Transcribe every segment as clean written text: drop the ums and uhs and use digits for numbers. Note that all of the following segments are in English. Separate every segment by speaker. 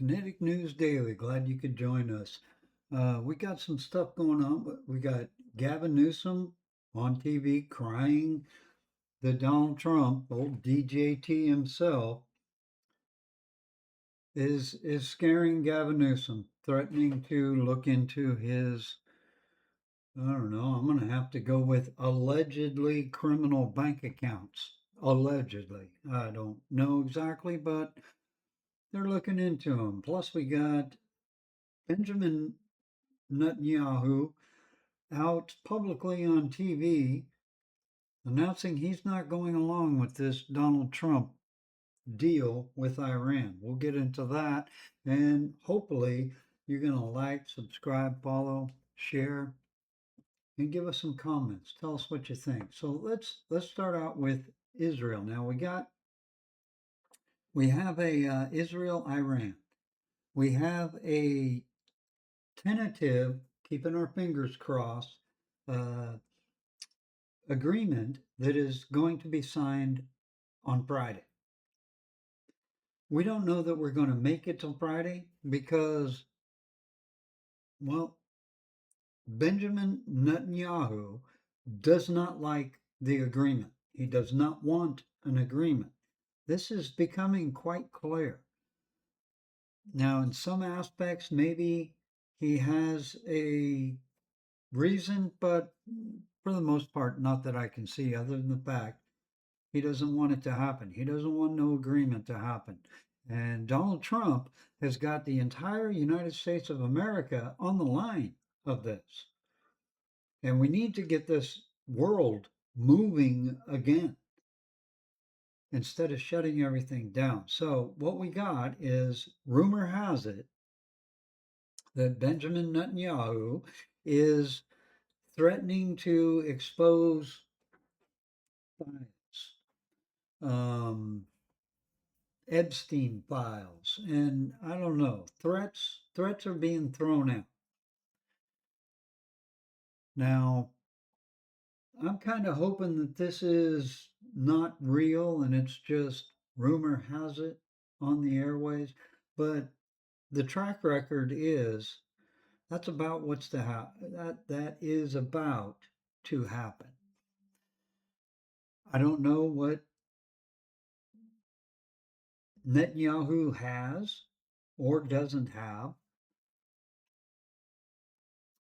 Speaker 1: Kinetic News Daily. Glad you could join us. We got some stuff going on, but we got Gavin Newsom on TV crying that Donald Trump, old DJT himself, is scaring Gavin Newsom, threatening to look into his, I don't know, I'm going to have to go with allegedly criminal bank accounts. Allegedly. I don't know exactly, but they're looking into him. Plus, we got Benjamin Netanyahu out publicly on TV announcing he's not going along with this Donald Trump deal with Iran. We'll get into that, and hopefully you're going to like, subscribe, follow, share, and give us some comments. Tell us what you think. So let's start out with Israel. Now we have a Israel Iran. We have a tentative, keeping our fingers crossed, uh, agreement that is going to be signed on Friday. We don't know that we're going to make it till Friday because, well, Benjamin Netanyahu does not like the agreement. He does not want an agreement. This is becoming quite clear. Now, in some aspects, maybe he has a reason, but for the most part, not that I can see, other than the fact he doesn't want it to happen. He doesn't want no agreement to happen. And Donald Trump has got the entire United States of America on the line of this. And we need to get this world moving again instead of shutting everything down. So, what we got is rumor has it that Benjamin Netanyahu is threatening to expose science. Epstein files, and I don't know. Threats are being thrown out. Now, I'm kind of hoping that this is not real and it's just rumor has it on the airways, but the track record is that's about what's to happen. That is about to happen. I don't know what Netanyahu has or doesn't have.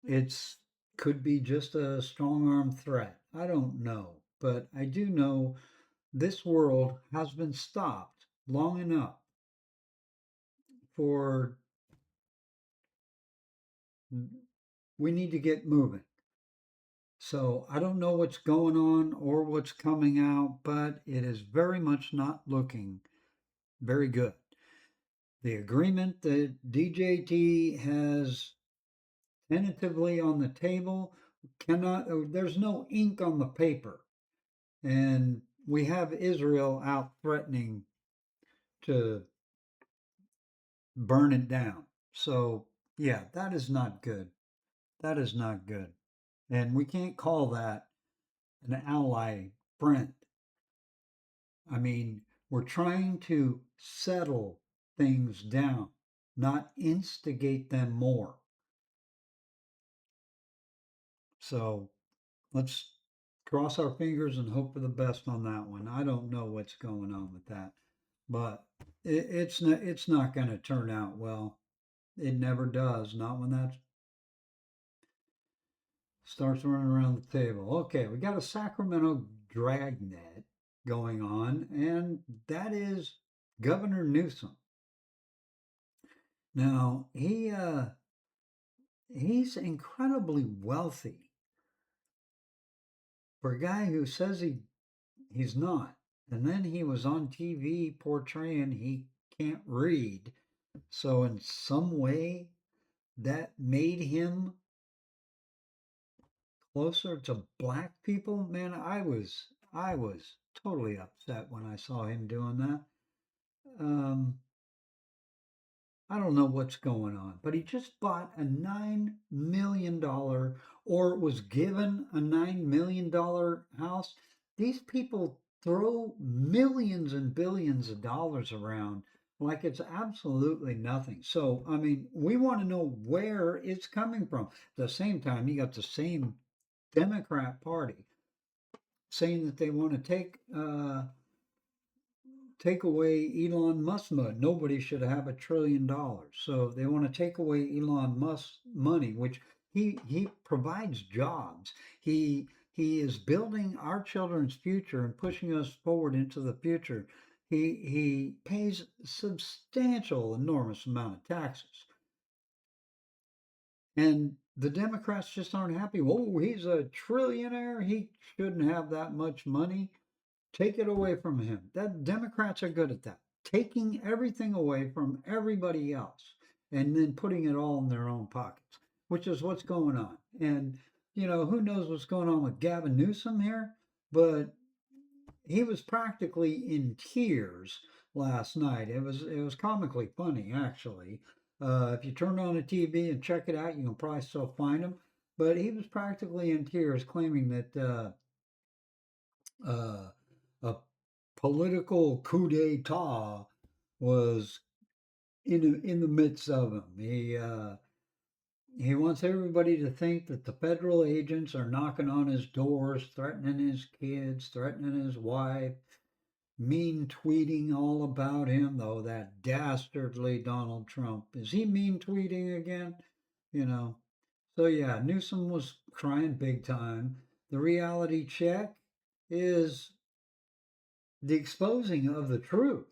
Speaker 1: It's could be just a strong arm threat. I don't know. But I do know this world has been stopped long enough for we need to get moving. So I don't know what's going on or what's coming out, but it is very much not looking very good. The agreement that DJT has tentatively on the table cannot, there's no ink on the paper. And we have Israel out threatening to burn it down. So, yeah, that is not good. That is not good. And we can't call that an ally friend. I mean, we're trying to settle things down, not instigate them more. So let's cross our fingers and hope for the best on that one. I don't know what's going on with that, but it's not going to turn out well. It never does. Not when that starts running around the table. Okay, we got a Sacramento dragnet going on, and that is Governor Newsom. Now he's incredibly wealthy for a guy who says he's not. And then he was on TV portraying he can't read. So in some way that made him closer to black people. Man, I was totally upset when I saw him doing that. Um, I don't know what's going on, but he just bought a $9 million or was given a $9 million house. These people throw millions and billions of dollars around like it's absolutely nothing. So, I mean, we want to know where it's coming from. At the same time, you got the same Democrat Party saying that they want to take away Elon Musk's money. Nobody should have $1 trillion. So they want to take away Elon Musk's money, which he provides jobs. He is building our children's future and pushing us forward into the future. He pays substantial, enormous amount of taxes, and the Democrats just aren't happy. Oh, he's a trillionaire. He shouldn't have that much money. Take it away from him. That Democrats are good at that. Taking everything away from everybody else and then putting it all in their own pockets, which is what's going on. And who knows what's going on with Gavin Newsom here, but he was practically in tears last night. It was comically funny actually. If you turn on the TV and check it out, you can probably still find him. But he was practically in tears, claiming that uh, a political coup d'état was in the midst of him. He wants everybody to think that the federal agents are knocking on his doors, threatening his kids, threatening his wife, mean tweeting all about him. Though that dastardly Donald Trump, is he mean tweeting again? You know. So yeah, Newsom was crying big time. The reality check is the exposing of the truth.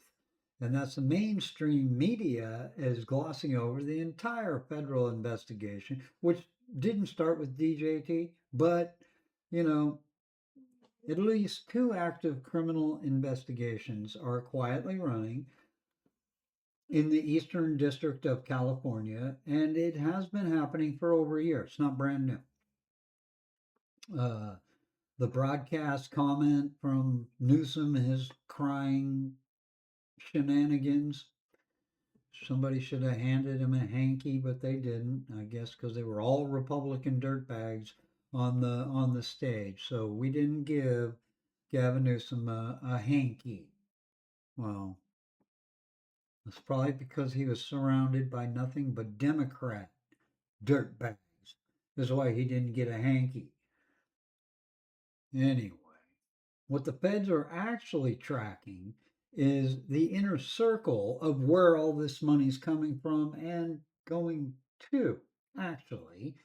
Speaker 1: And that's the mainstream media is glossing over the entire federal investigation, which didn't start with DJT, but, you know, at least two active criminal investigations are quietly running in the Eastern District of California, and it has been happening for over a year. It's not brand new. The broadcast comment from Newsom, his crying shenanigans. Somebody should have handed him a hanky, but they didn't. I guess because they were all Republican dirtbags on the stage. So we didn't give Gavin Newsom a hanky. Well, it's probably because he was surrounded by nothing but Democrat dirtbags. That's why he didn't get a hanky. Anyway. What the feds are actually tracking is the inner circle of where all this money's coming from and going to, actually.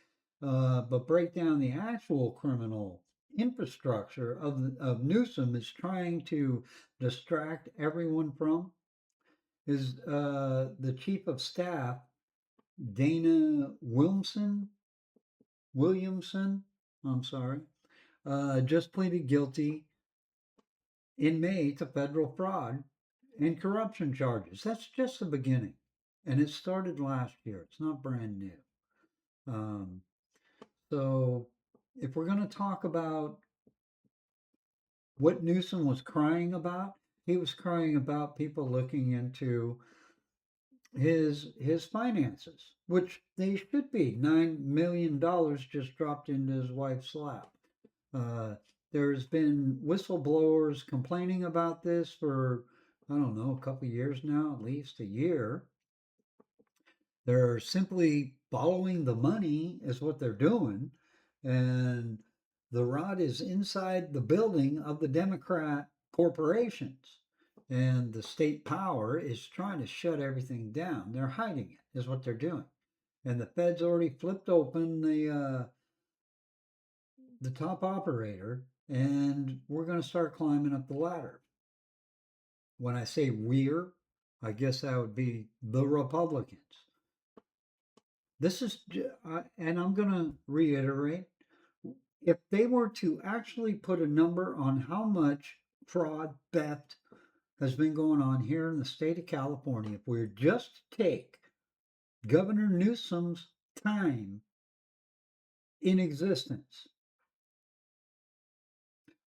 Speaker 1: But break down the actual criminal infrastructure of Newsom is trying to distract everyone from is the chief of staff, Dana Williamson, I'm sorry, just pleaded guilty in May to federal fraud and corruption charges. That's just the beginning. And it started last year. It's not brand new. Um, so, if we're going to talk about what Newsom was crying about, he was crying about people looking into his finances, which they should be. $9 million just dropped into his wife's lap. Uh, there's been whistleblowers complaining about this for, I don't know, a couple of years now, at least a year. They're simply following the money, is what they're doing. And the rod is inside the building of the Democrat corporations. And the state power is trying to shut everything down. They're hiding it, is what they're doing. And the Fed's already flipped open the top operator, and we're going to start climbing up the ladder. When I say we're, I guess that would be the Republicans. This is, and I'm going to reiterate, if they were to actually put a number on how much fraud, theft has been going on here in the state of California, if we were just to take Governor Newsom's time in existence,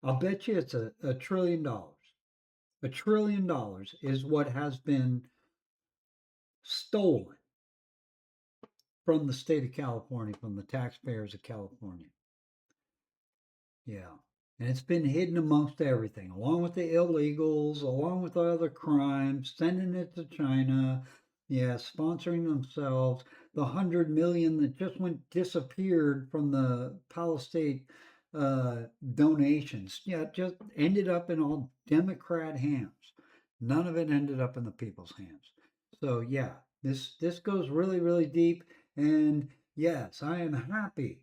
Speaker 1: I'll bet you it's a trillion dollars. $1 trillion is what has been stolen from the state of California, from the taxpayers of California. Yeah. And it's been hidden amongst everything, along with the illegals, along with other crimes, sending it to China, yeah, sponsoring themselves. The 100 million that just went disappeared from the Palestine donations, yeah, just ended up in all Democrat hands. None of it ended up in the people's hands. So yeah, this goes really really deep, and yes, I am happy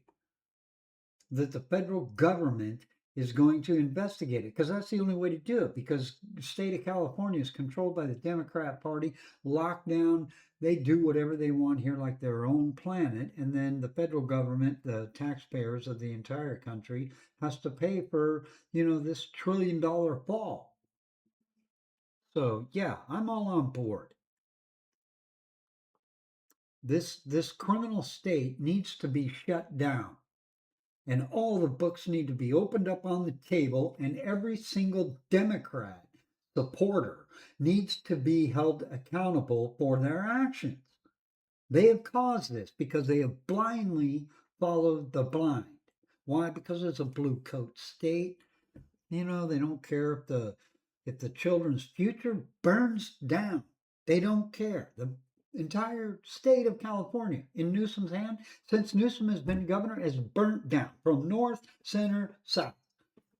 Speaker 1: that the federal government is going to investigate it because that's the only way to do it, because the state of California is controlled by the Democrat Party, lockdown. They do whatever they want here like their own planet, and then the federal government, the taxpayers of the entire country, has to pay for, this $1 trillion fall. So yeah, I'm all on board. This criminal state needs to be shut down, and all the books need to be opened up on the table, and every single Democrat supporter needs to be held accountable for their actions. They have caused this because they have blindly followed the blind. Why? Because it's a blue coat state. They don't care if the children's future burns down. They don't care. The entire state of California in Newsom's hand, since Newsom has been governor, is burnt down from north, center, south.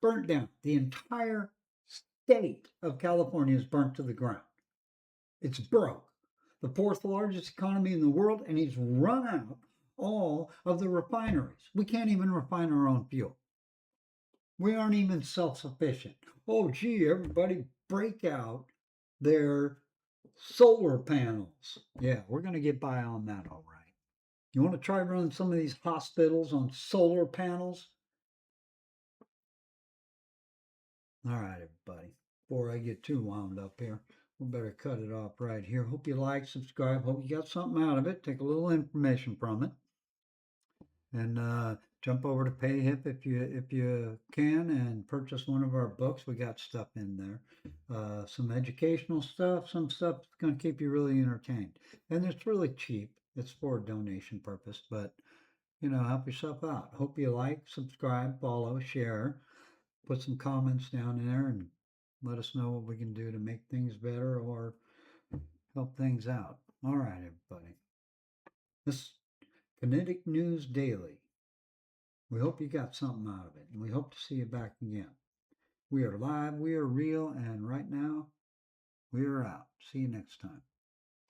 Speaker 1: Burnt down. The entire state of California is burnt to the ground. It's broke. The fourth largest economy in the world, and he's run out all of the refineries. We can't even refine our own fuel. We aren't even self sufficient. Oh, gee, everybody break out their solar panels. Yeah, we're going to get by on that all right. You want to try running some of these hospitals on solar panels? All right, everybody. Before I get too wound up here, we better cut it off right here. Hope you like, subscribe. Hope you got something out of it. Take a little information from it. And jump over to PayHip if you can and purchase one of our books. We got stuff in there, some educational stuff, some stuff that's going to keep you really entertained, and it's really cheap. It's for a donation purpose, but help yourself out. Hope you like, subscribe, follow, share, put some comments down there, and let us know what we can do to make things better or help things out. All right, everybody. This Kinetic News Daily. We hope you got something out of it, and we hope to see you back again. We are live, we are real, and right now, we are out. See you next time.